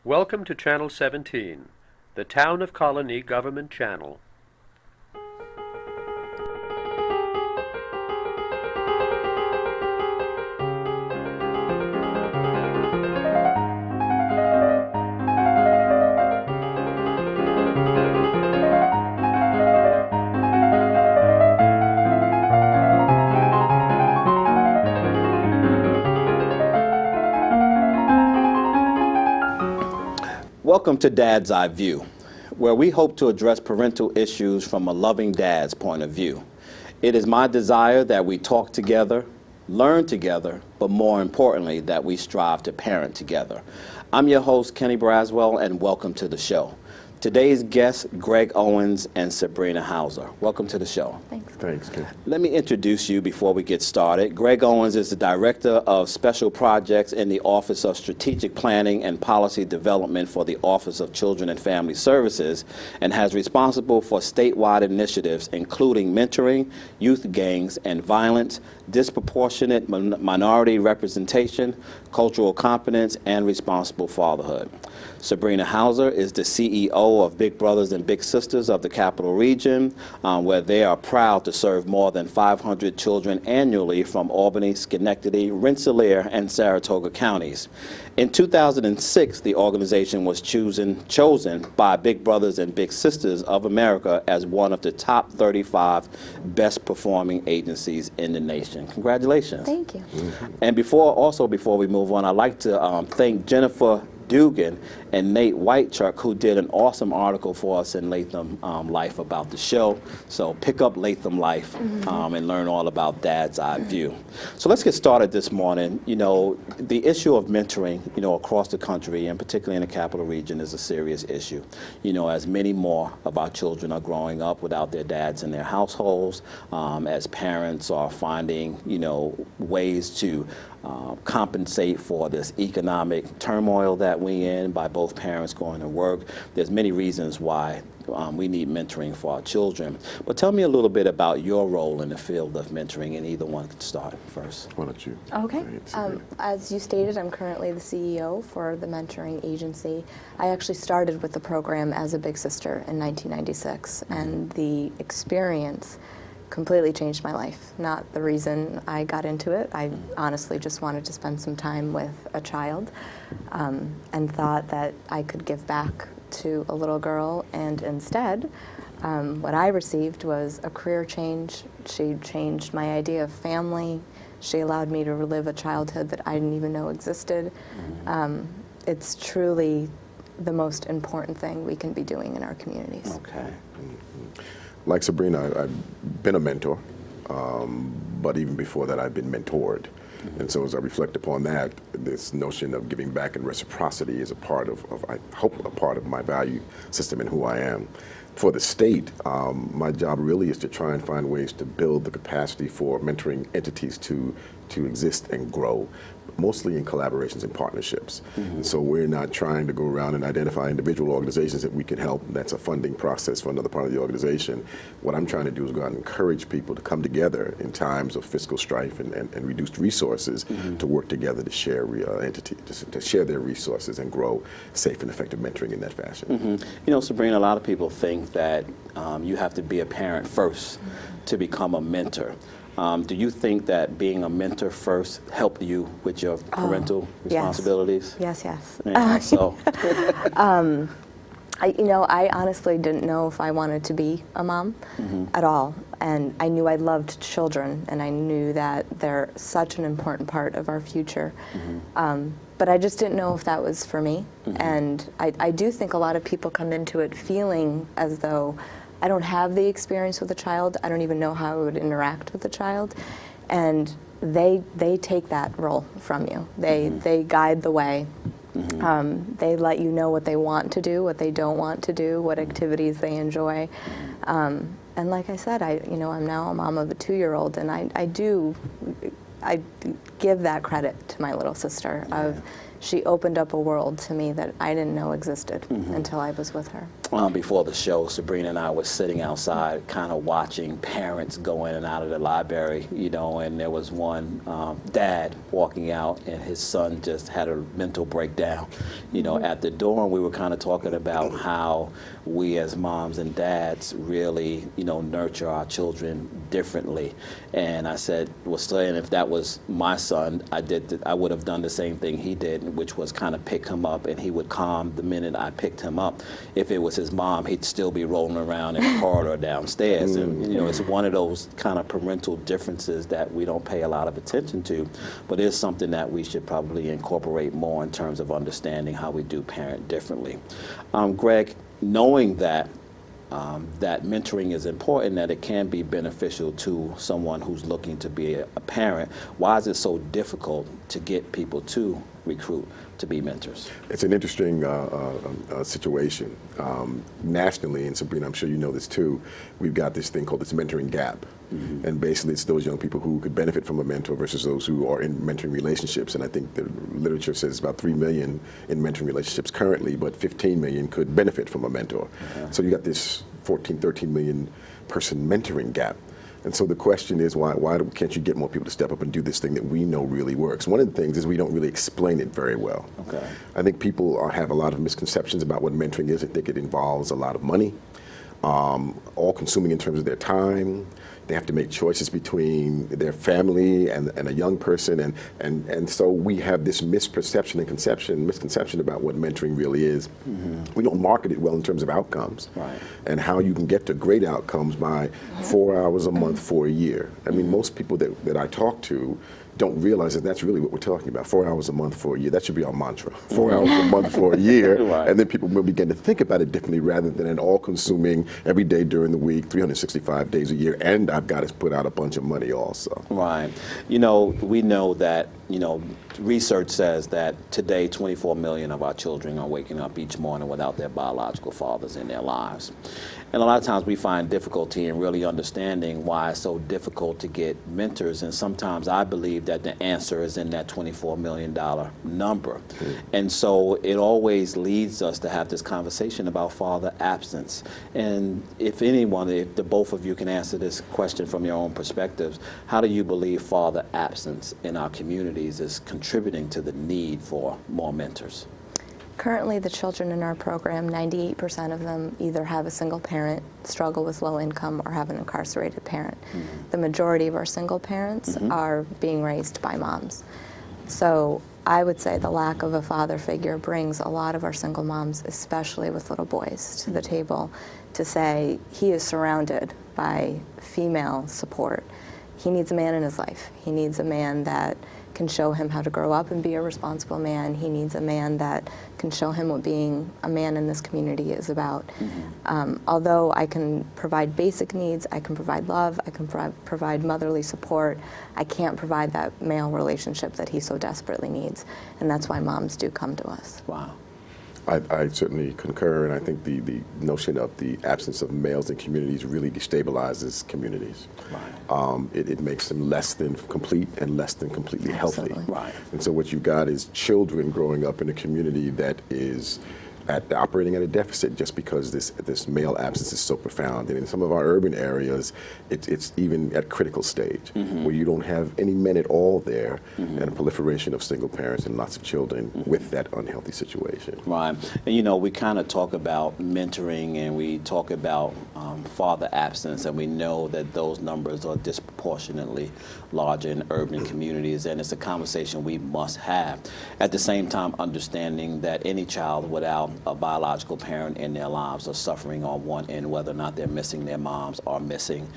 Welcome to Channel 17, the Town of Colonie Government Channel. Welcome to Dad's Eye View, where we hope to address parental issues from a loving dad's point of view. It is my desire that we talk together, learn together, but more importantly, that we strive to parent together. I'm your host, Kenneth Braswell, and welcome to the show. Today's guests, Greg Owens and Sabrina Houser. Welcome to the show. Thanks. Thanks, Ken. Let me introduce you before we get started. Greg Owens is the Director of Special Projects in the Office of Strategic Planning and Policy Development for the Office of Children and Family Services and has responsible for statewide initiatives including mentoring, youth gangs and violence, disproportionate minority representation, cultural competence, and responsible fatherhood. Sabrina Houser is the CEO of Big Brothers and Big Sisters of the Capital Region, where they are proud to serve more than 500 children annually from Albany, Schenectady, Rensselaer, and Saratoga counties. In 2006, the organization was chosen by Big Brothers and Big Sisters of America as one of the top 35 best performing agencies in the nation. Congratulations. Thank you. And before we move on, I'd like to thank Jennifer Dugan and Nate Whitechuck, who did an awesome article for us in Latham Life about the show. So pick up Latham Life and learn all about Dad's Eye View. So let's get started this morning. You know, the issue of mentoring, you know, across the country and particularly in the Capital Region is a serious issue. You know, as many more of our children are growing up without their dads in their households, as parents are finding, you know, ways to compensate for this economic turmoil that we're in by both parents going to work. There's many reasons why we need mentoring for our children. But tell me a little bit about your role in the field of mentoring, and either one can start first. Why don't you? Okay. As you stated, I'm currently the CEO for the mentoring agency. I actually started with the program as a big sister in 1996, and the experience completely changed my life. Not the reason I got into it. I honestly just wanted to spend some time with a child and thought that I could give back to a little girl, and instead what I received was a career change. She changed my idea of family. She allowed me to relive a childhood that I didn't even know existed. It's truly the most important thing we can be doing in our communities. Okay. Like Sabrina, I've been a mentor, but even before that, I've been mentored. And so as I reflect upon that, this notion of giving back and reciprocity is a part of I hope, a part of my value system and who I am. For the state, my job really is to try and find ways to build the capacity for mentoring entities to exist and grow, mostly in collaborations and partnerships. And so we're not trying to go around and identify individual organizations that we can help. That's a funding process for another part of the organization. What I'm trying to do is go out and encourage people to come together in times of fiscal strife and reduced resources to work together to share to share their resources and grow safe and effective mentoring in that fashion. You know, Sabrina, a lot of people think that you have to be a parent first to become a mentor. Do you think that being a mentor first helped you with your parental responsibilities? Yes, yes. Yeah, so. I honestly didn't know if I wanted to be a mom at all. And I knew I loved children, and I knew that they're such an important part of our future. But I just didn't know if that was for me. And I do think a lot of people come into it feeling as though I don't have the experience with a child. I don't even know how I would interact with a child. And they take that role from you. They guide the way. They let you know what they want to do, what they don't want to do, what activities they enjoy. And like I said, I'm now a mom of a 2-year-old, and I give that credit to my little sister of she opened up a world to me that I didn't know existed until I was with her. Before the show, Sabrina and I were sitting outside kind of watching parents go in and out of the library, you know, and there was one dad walking out and his son just had a mental breakdown, you know, at the door. And we were kind of talking about how we as moms and dads really, you know, nurture our children differently. And I said, well, saying if that was my son, I would have done the same thing he did, which was kind of pick him up, and he would calm the minute I picked him up. If it was his mom, he'd still be rolling around in the corridor downstairs. And, you know, it's one of those kind of parental differences that we don't pay a lot of attention to, but it's something that we should probably incorporate more in terms of understanding how we do parent differently. Greg, knowing that that mentoring is important, that it can be beneficial to someone who's looking to be a parent, why is it so difficult to get people to recruit to be mentors? It's an interesting situation. Nationally, and Sabrina, I'm sure you know this too, we've got this thing called this mentoring gap. And basically it's those young people who could benefit from a mentor versus those who are in mentoring relationships. And I think the literature says about 3 million in mentoring relationships currently, but 15 million could benefit from a mentor. So you got this 14, 13 million person mentoring gap. And so the question is, why can't you get more people to step up and do this thing that we know really works? One of the things is we don't really explain it very well. I think people have a lot of misconceptions about what mentoring is. I think it involves a lot of money, all consuming in terms of their time. They have to make choices between their family and a young person, and so we have this misconception about what mentoring really is. We don't market it well in terms of outcomes and how you can get to great outcomes by 4 hours a month for a year. I mean, most people that I talk to don't realize that that's really what we're talking about. 4 hours a month for a year. That should be our mantra. 4 hours a month for a year. And then people will begin to think about it differently rather than an all-consuming every day during the week, 365 days a year, and I've got to put out a bunch of money also. You know, we know that, you know, research says that today 24 million of our children are waking up each morning without their biological fathers in their lives. And a lot of times we find difficulty in really understanding why it's so difficult to get mentors, and sometimes I believe that the answer is in that $24 million number. And so it always leads us to have this conversation about father absence. And if anyone, if the both of you can answer this question from your own perspectives, how do you believe father absence in our communities is contributing to the need for more mentors? Currently, the children in our program, 98% of them either have a single parent, struggle with low income, or have an incarcerated parent. The majority of our single parents are being raised by moms. So I would say the lack of a father figure brings a lot of our single moms, especially with little boys, to the table to say he is surrounded by female support. He needs a man in his life. He needs a man that can show him how to grow up and be a responsible man. He needs a man that can show him what being a man in this community is about. Although I can provide basic needs, I can provide love, I can provide motherly support, I can't provide that male relationship that he so desperately needs. And that's why moms do come to us. I certainly concur, and I think the notion of the absence of males in communities really destabilizes communities. It makes them less than complete and less than completely healthy. And so what you've got is children growing up in a community that is operating at a deficit just because this male absence is so profound. And in some of our urban areas, it's even at critical stage, where you don't have any men at all there, and a proliferation of single parents and lots of children with that unhealthy situation. And you know, we kind of talk about mentoring and we talk about father absence, and we know that those numbers are disproportionately larger in urban communities, and it's a conversation we must have. At the same time, understanding that any child without a biological parent in their lives are suffering on one end, whether or not they're missing their moms or missing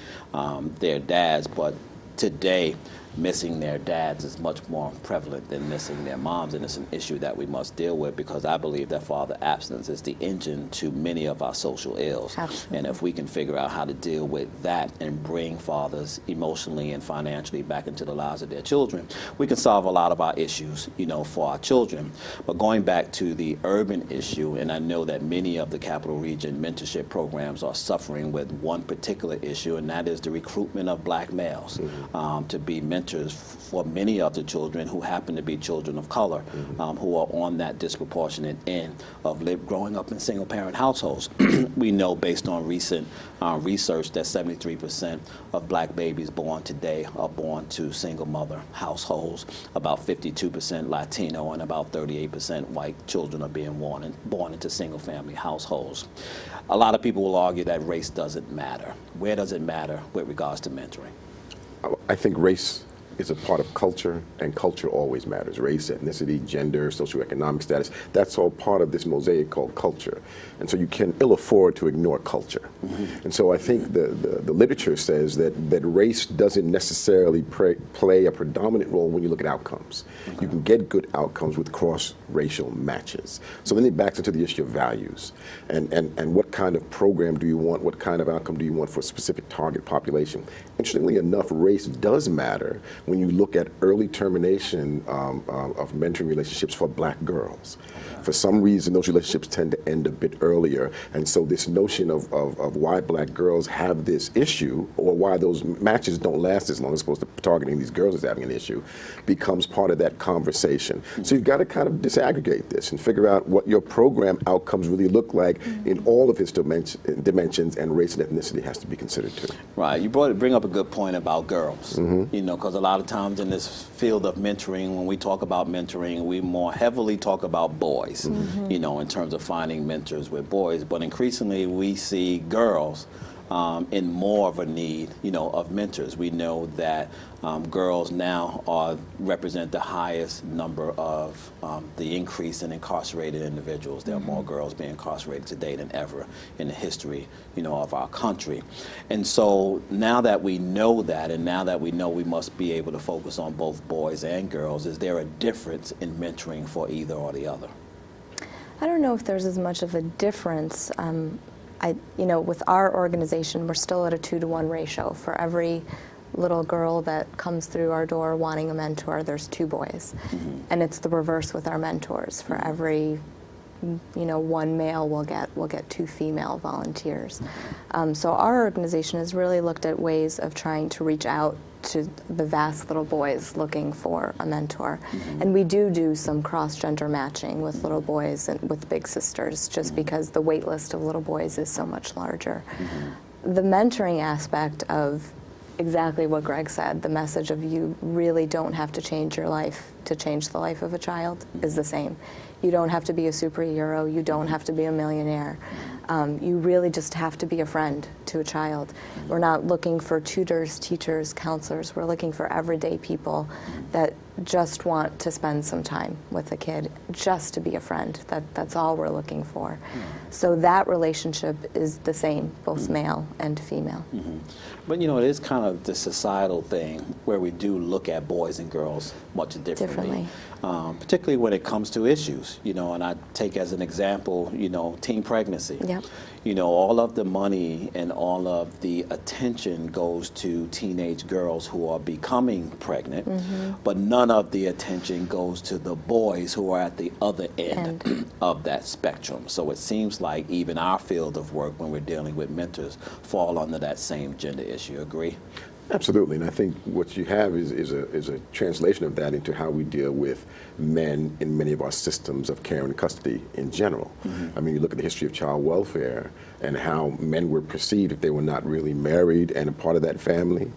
their dads. But today, missing their dads is much more prevalent than missing their moms, and it's an issue that we must deal with, because I believe that father absence is the engine to many of our social ills. And if we can figure out how to deal with that and bring fathers emotionally and financially back into the lives of their children, we can solve a lot of our issues, you know, for our children. But going back to the urban issue, and I know that many of the Capital Region mentorship programs are suffering with one particular issue, and that is the recruitment of black males to be mentors mentors for many of the children who happen to be children of color, who are on that disproportionate end of growing up in single-parent households. We know based on recent research that 73% of black babies born today are born to single-mother households. About 52% Latino and about 38% white children are being born into single-family households. A lot of people will argue that race doesn't matter. Where does it matter with regards to mentoring? I think race is a part of culture, and culture always matters. Race, ethnicity, gender, socioeconomic status, that's all part of this mosaic called culture. And so you can ill afford to ignore culture. And so I think the literature says that race doesn't necessarily play a predominant role when you look at outcomes. You can get good outcomes with cross-racial matches. So then it backs into the issue of values. And what kind of program do you want? What kind of outcome do you want for a specific target population? Interestingly enough, race does matter when you look at early termination of mentoring relationships for black girls. For some reason, those relationships tend to end a bit earlier. And so this notion of why black girls have this issue, or why those matches don't last as long as opposed to targeting these girls as having an issue, becomes part of that conversation. So you've got to kind of disaggregate this and figure out what your program outcomes really look like in all of its dimensions, and race and ethnicity has to be considered too. Right. You bring up a good point about girls. You know, because a lot of times in this field of mentoring, when we talk about mentoring, we more heavily talk about boys, you know, in terms of finding mentors with boys. But increasingly, we see girls in more of a need, you know, of mentors. We know that girls now represent the highest number of the increase in incarcerated individuals. There are more girls being incarcerated today than ever in the history, you know, of our country. And so now that we know that, and now that we know we must be able to focus on both boys and girls, is there a difference in mentoring for either or the other? I don't know if there's as much of a difference. You know, with our organization, we're still at a 2-to-1 ratio. For every little girl that comes through our door wanting a mentor, there's 2 boys. And it's the reverse with our mentors. For every, you know, 1 male, we'll get 2 female volunteers. So our organization has really looked at ways of trying to reach out to the vast little boys looking for a mentor. And we do some cross-gender matching with little boys and with big sisters, just because the wait list of little boys is so much larger. The mentoring aspect of exactly what Greg said, the message of you really don't have to change your life to change the life of a child, is the same. You don't have to be a superhero, you don't have to be a millionaire. You really just have to be a friend to a child. We're not looking for tutors, teachers, counselors. We're looking for everyday people that just want to spend some time with a kid, just to be a friend. That's all we're looking for. So that relationship is the same, both male and female. But you know, it is kind of the societal thing where we do look at boys and girls much differently. Particularly when it comes to issues, you know, and I take as an example, you know, teen pregnancy. You know, all of the money and all of the attention goes to teenage girls who are becoming pregnant, but none of the attention goes to the boys who are at the other end of that spectrum. So it seems like even our field of work, when we're dealing with mentors, fall under that same gender issue. Agree? Absolutely, and I think what you have is a translation of that into how we deal with men in many of our systems of care and custody in general. I mean, you look at the history of child welfare and how men were perceived if they were not really married and a part of that family.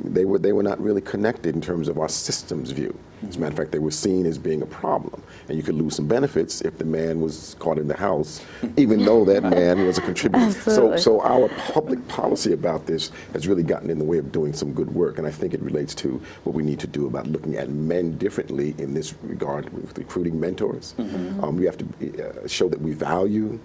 They were not really connected in terms of our systems view. As a matter of fact, they were seen as being a problem. And you could lose some benefits if the man was caught in the house, even though that man was a contributor. So our public policy about this has really gotten in the way of doing some good work. And I think it relates to what we need to do about looking at men differently in this regard with recruiting mentors. We have to show that we value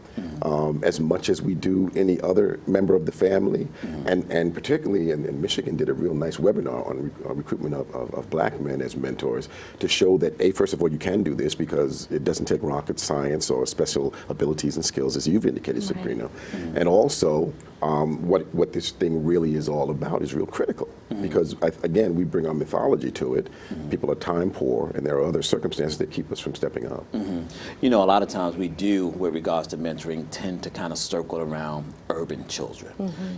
as much as we do any other member of the family. And particularly, in Michigan did a real nice webinar on recruitment of black men as mentors, to show that, first of all, you can do this because it doesn't take rocket science or special abilities and skills, as you've indicated, Sabrina. And also, what this thing really is all about is real critical. Because, again, we bring our mythology to it. People are time poor, and there are other circumstances that keep us from stepping up. You know, a lot of times we do, with regards to mentoring, tend to kind of circle around urban children.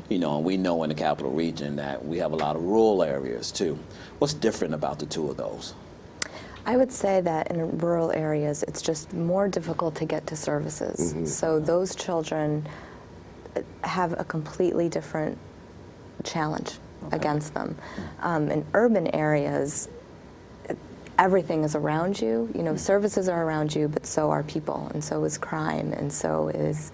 You know, and we know in the capital region that we have a lot of rural areas, too. What's different about the two of those? I would say that in rural areas, it's just more difficult to get to services. So those children have a completely different challenge against them. In urban areas, everything is around you. You know, services are around you, but so are people, and so is crime, and so is,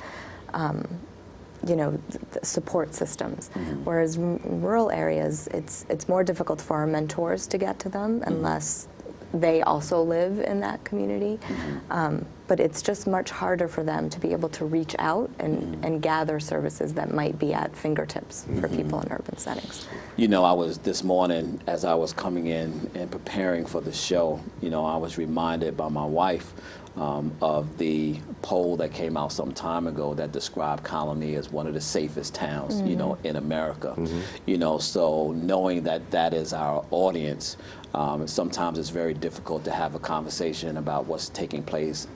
you know, the support systems. Whereas in rural areas, it's more difficult for our mentors to get to them unless they also live in that community. But it's just much harder for them to be able to reach out and gather services that might be at fingertips for people in urban settings. You know, I was this morning, as I was coming in and preparing for the show, you know, I was reminded by my wife of the poll that came out some time ago that described Colonie as one of the safest towns, you know, in America. You know, so knowing that that is our audience, sometimes it's very difficult to have a conversation about what's taking place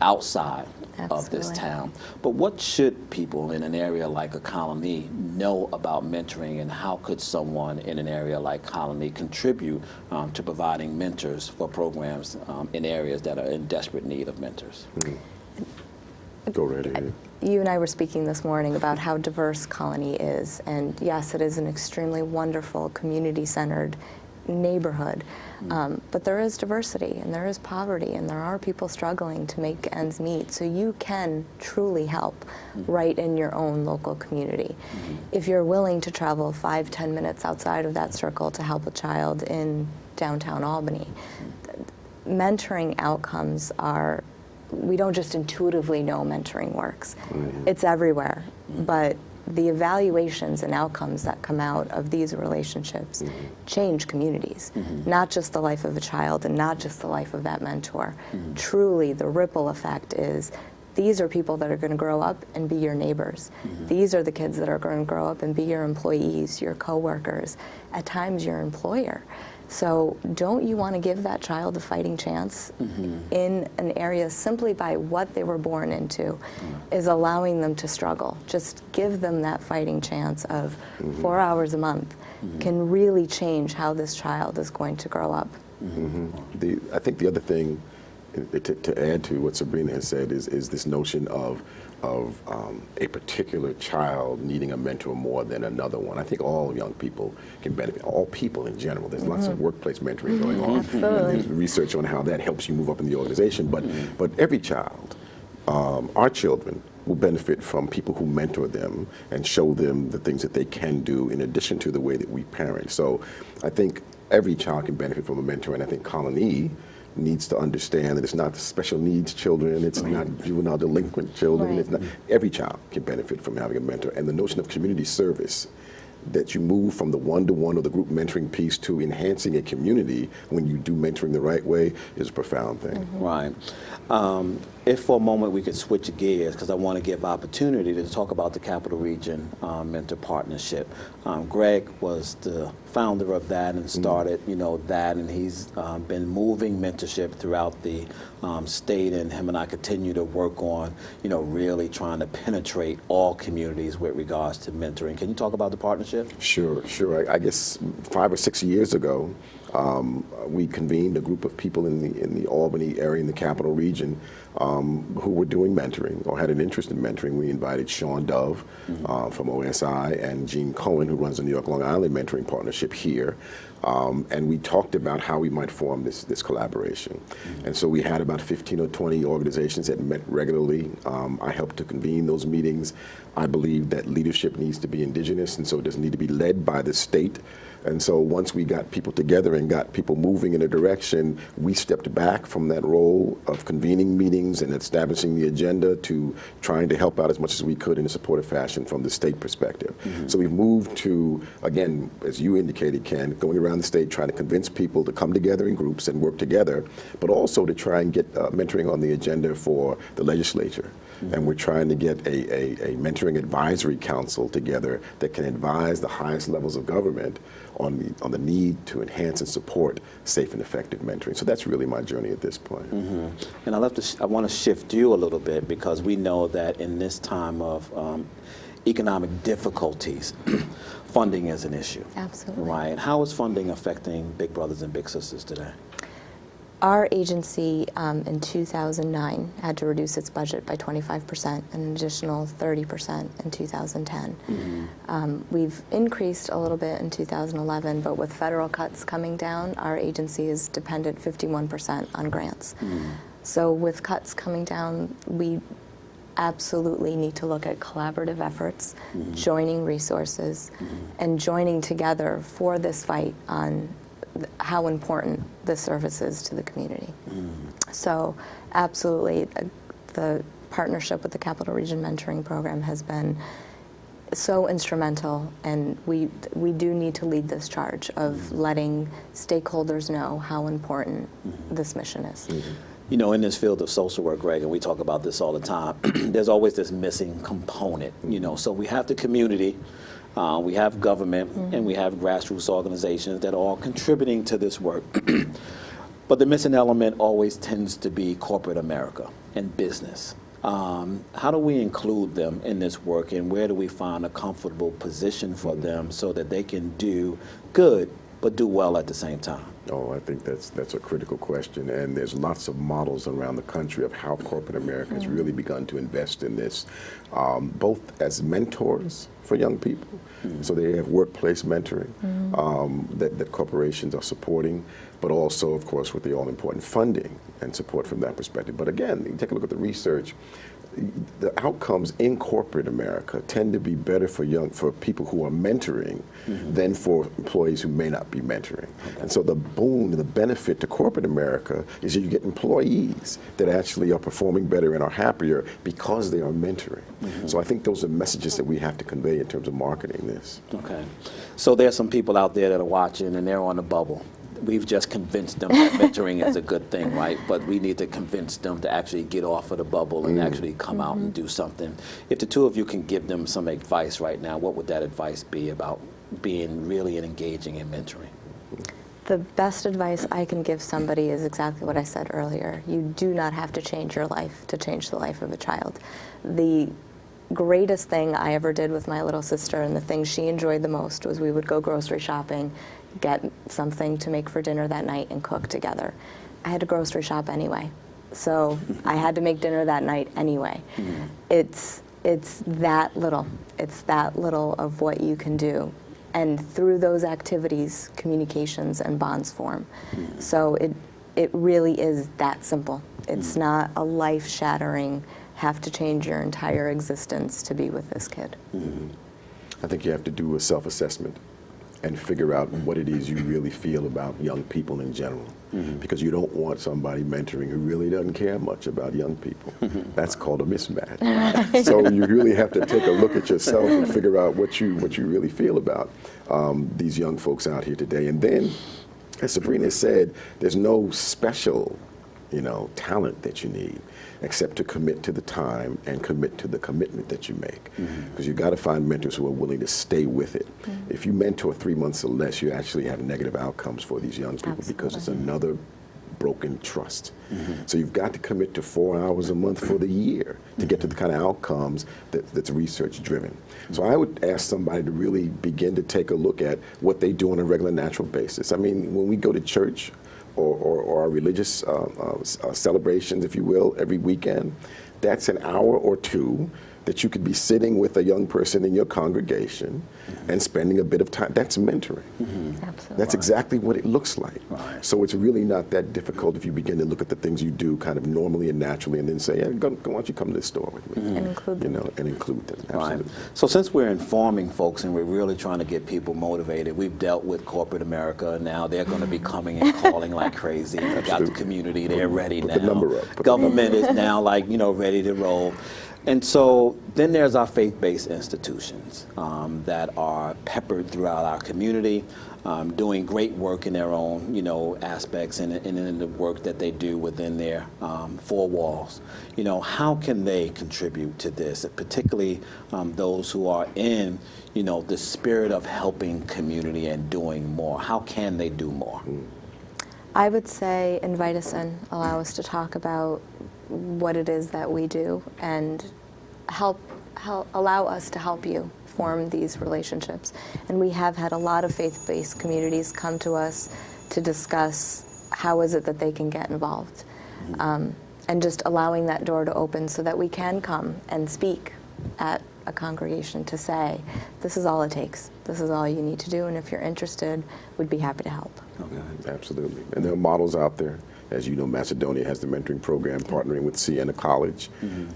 outside of this town. But what should people in an area like a Colonie know about mentoring, and how could someone in an area like Colonie contribute to providing mentors for programs in areas that are in desperate need of mentors? Go right ahead. You and I were speaking this morning about how diverse Colonie is, and yes, it is an extremely wonderful, community-centered neighborhood, but there is diversity, and there is poverty, and there are people struggling to make ends meet, so you can truly help right in your own local community. If you're willing to travel 5-10 minutes outside of that circle to help a child in downtown Albany, mentoring outcomes are, we don't just intuitively know mentoring works. It's everywhere, but the evaluations and outcomes that come out of these relationships change communities, not just the life of a child and not just the life of that mentor. Truly, the ripple effect is these are people that are going to grow up and be your neighbors. These are the kids that are going to grow up and be your employees, your coworkers, at times your employer. So don't you want to give that child a fighting chance in an area simply by what they were born into is allowing them to struggle. Just give them that fighting chance of 4 hours a month can really change how this child is going to grow up. I think the other thing to add to what Sabrina has said is this notion of a particular child needing a mentor more than another one. I think all young people can benefit, all people in general. There's lots of workplace mentoring going on. And there's research on how that helps you move up in the organization. But every child, our children, will benefit from people who mentor them and show them the things that they can do in addition to the way that we parent. So I think every child can benefit from a mentor, and I think Colonie needs to understand that it's not the special needs children, it's not juvenile delinquent children, it's not, every child can benefit from having a mentor. And the notion of community service, that you move from the one-to-one or the group mentoring piece to enhancing a community when you do mentoring the right way, is a profound thing. Right. If for a moment we could switch gears, because I want to give opportunity to talk about the Capital Region Mentor Partnership. Greg was the founder of that and started, you know, that, and he's been moving mentorship throughout the state, and him and I continue to work on, you know, really trying to penetrate all communities with regards to mentoring. Can you talk about the partnership? Sure. I guess 5 or 6 years ago, we convened a group of people in the Albany area, in the Capital Region, who were doing mentoring or had an interest in mentoring. We invited Sean Dove from OSI and Gene Cohen, who runs the New York Long Island Mentoring Partnership here. And we talked about how we might form this collaboration. And so we had about 15 or 20 organizations that met regularly. I helped to convene those meetings. I believe that leadership needs to be indigenous, and so it doesn't need to be led by the state. And so once we got people together and got people moving in a direction, we stepped back from that role of convening meetings and establishing the agenda to trying to help out as much as we could in a supportive fashion from the state perspective. So we've moved to, again, as you indicated, Ken, going around the state trying to convince people to come together in groups and work together, but also to try and get mentoring on the agenda for the legislature. And we're trying to get a mentoring advisory council together that can advise the highest levels of government on the need to enhance and support safe and effective mentoring. So that's really my journey at this point. And I want to shift you a little bit, because we know that in this time of economic difficulties, funding is an issue. Absolutely. Right. How is funding affecting big brothers and big sisters today? Our agency in 2009 had to reduce its budget by 25%, an additional 30% in 2010. We've increased a little bit in 2011, but with federal cuts coming down, our agency is dependent 51% on grants. So with cuts coming down, we absolutely need to look at collaborative efforts, joining resources, and joining together for this fight on how important this service is to the community. So absolutely, the partnership with the Capital Region Mentoring Program has been so instrumental, and we do need to lead this charge of letting stakeholders know how important this mission is. You know, in this field of social work, Greg, and we talk about this all the time, there's always this missing component, you know. So we have the community, we have government, and we have grassroots organizations that are all contributing to this work. But the missing element always tends to be corporate America and business. How do we include them in this work, and where do we find a comfortable position for them so that they can do good but do well at the same time? Oh, I think that's a critical question, and there's lots of models around the country of how corporate America has really begun to invest in this, both as mentors for young people, so they have workplace mentoring that corporations are supporting, but also, of course, with the all-important funding and support from that perspective. But again, you take a look at the research. The outcomes in corporate America tend to be better for people who are mentoring than for employees who may not be mentoring. And so the boon, the benefit to corporate America is that you get employees that actually are performing better and are happier because they are mentoring. So I think those are messages that we have to convey in terms of marketing this. Okay. So there's some people out there that are watching and they're on the bubble. We've just convinced them that mentoring is a good thing, right? But we need to convince them to actually get off of the bubble and actually come out and do something. If the two of you can give them some advice right now, what would that advice be about being really engaging in mentoring? The best advice I can give somebody is exactly what I said earlier. You do not have to change your life to change the life of a child. The greatest thing I ever did with my little sister, and the thing she enjoyed the most, was we would go grocery shopping, get something to make for dinner that night, and cook together. I had to grocery shop anyway, so I had to make dinner that night anyway. It's that little. It's that little of what you can do, and through those activities, communications and bonds form. So it really is that simple. It's not a life-shattering, have to change your entire existence to be with this kid. I think you have to do a self-assessment and figure out what it is you really feel about young people in general. Because you don't want somebody mentoring who really doesn't care much about young people. That's called a mismatch. So you really have to take a look at yourself and figure out what you really feel about these young folks out here today. And then, as Sabrina said, there's no special, talent that you need, except to commit to the time and commit to the commitment that you make. Because you've got to find mentors who are willing to stay with it. If you mentor 3 months or less, you actually have negative outcomes for these young people because it's another broken trust. So you've got to commit to 4 hours a month for the year to get to the kind of outcomes that's research driven. So I would ask somebody to really begin to take a look at what they do on a regular, natural basis. I mean, when we go to church, or our religious celebrations, if you will, every weekend, that's an hour or two that you could be sitting with a young person in your congregation and spending a bit of time. That's mentoring. Absolutely. That's exactly what it looks like. Right. So it's really not that difficult if you begin to look at the things you do kind of normally and naturally, and then say, yeah, why don't you come to the store with me? And include them. And include them. Absolutely. Right. So since we're informing folks and we're really trying to get people motivated, we've dealt with corporate America, and now they're going to be coming and calling like crazy. We got the community, they're ready now. Put the number up. Government is now ready to roll. And so then there's our faith-based institutions that are peppered throughout our community, doing great work in their own, aspects and in the work that they do within their four walls. How can they contribute to this, particularly those who are in, the spirit of helping community and doing more? How can they do more? I would say invite us in, allow us to talk about what it is that we do, and allow us to help you form these relationships. And we have had a lot of faith-based communities come to us to discuss how is it that they can get involved. And just allowing that door to open so that we can come and speak at a congregation to say, this is all it takes. This is all you need to do, and if you're interested, we'd be happy to help. Okay. Absolutely. And there are models out there. As you know, Macedonia has the mentoring program, partnering with Siena College.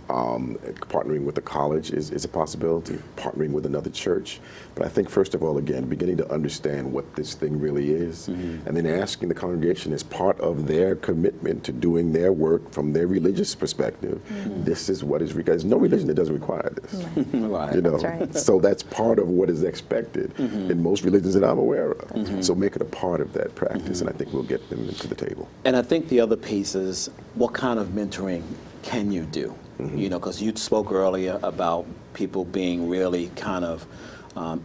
Partnering with the college is a possibility, partnering with another church. But I think, first of all, again, beginning to understand what this thing really is, and then asking the congregation as part of their commitment to doing their work from their religious perspective, this is what is required. There's no religion that doesn't require this. Right. That's right. So that's part of what is expected in most religions that I'm aware of. So make it a part of that practice, and I think we'll get them to the table. And I think the other piece is, what kind of mentoring can you do? Because you spoke earlier about people being really kind of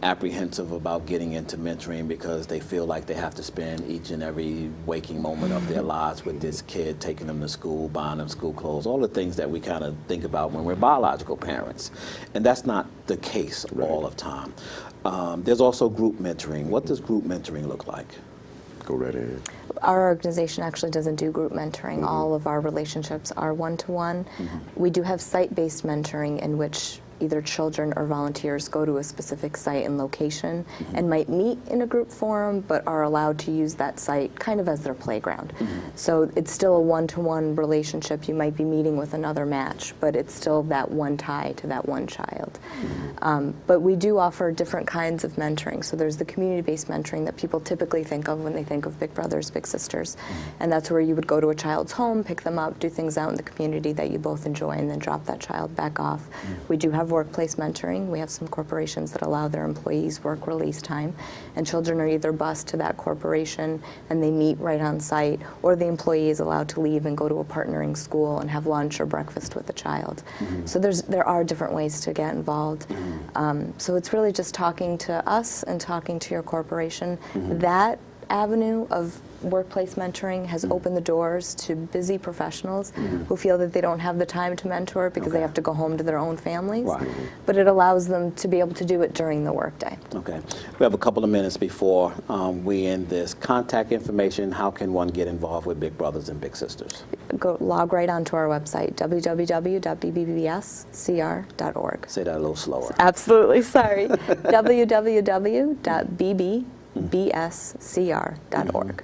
apprehensive about getting into mentoring because they feel like they have to spend each and every waking moment of their lives with this kid, taking them to school, buying them school clothes, all the things that we kind of think about when we're biological parents. And that's not the case all the time. There's also group mentoring. What does group mentoring look like? Go right ahead. Our organization actually doesn't do group mentoring. All of our relationships are one-to-one. We do have site-based mentoring in which either children or volunteers go to a specific site and location and might meet in a group forum, but are allowed to use that site kind of as their playground. So it's still a one-to-one relationship. You might be meeting with another match, but it's still that one tie to that one child. But we do offer different kinds of mentoring. So there's the community-based mentoring that people typically think of when they think of Big Brothers, Big Sisters. And that's where you would go to a child's home, pick them up, do things out in the community that you both enjoy, and then drop that child back off. We do have workplace mentoring. We have some corporations that allow their employees work release time, and children are either bused to that corporation and they meet right on site, or the employee is allowed to leave and go to a partnering school and have lunch or breakfast with the child. So there are different ways to get involved. So it's really just talking to us and talking to your corporation. That avenue of workplace mentoring has opened the doors to busy professionals who feel that they don't have the time to mentor because they have to go home to their own families. But it allows them to be able to do it during the workday. Okay. We have a couple of minutes before we end this. Contact information, how can one get involved with Big Brothers and Big Sisters? Log right onto our website, www.bbbscr.org. Say that a little slower. Absolutely, sorry. www.bbbscr.org.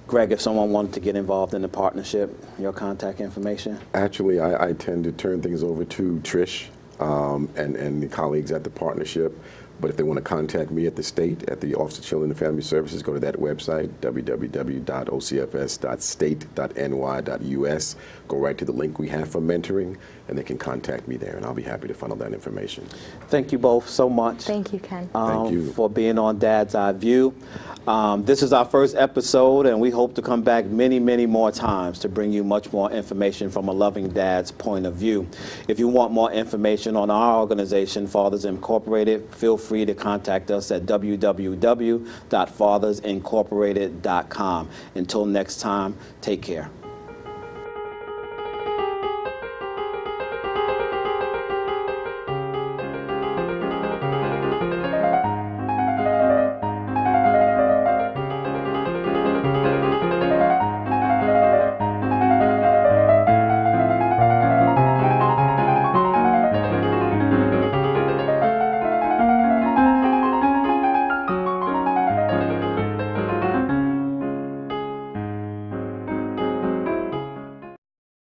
Greg, if someone wanted to get involved in the partnership, your contact information? Actually, I tend to turn things over to Trish and the colleagues at the partnership. But if they want to contact me at the state, at the Office of Children and Family Services, go to that website, www.ocfs.state.ny.us. Go right to the link we have for mentoring, and they can contact me there, and I'll be happy to funnel that information. Thank you both so much. Thank you, Ken. Thank you. For being on Dad's Eye View. This is our first episode, and we hope to come back many, many more times to bring you much more information from a loving dad's point of view. If you want more information on our organization, Fathers Incorporated, feel free to contact us at www.fathersincorporated.com. Until next time, take care.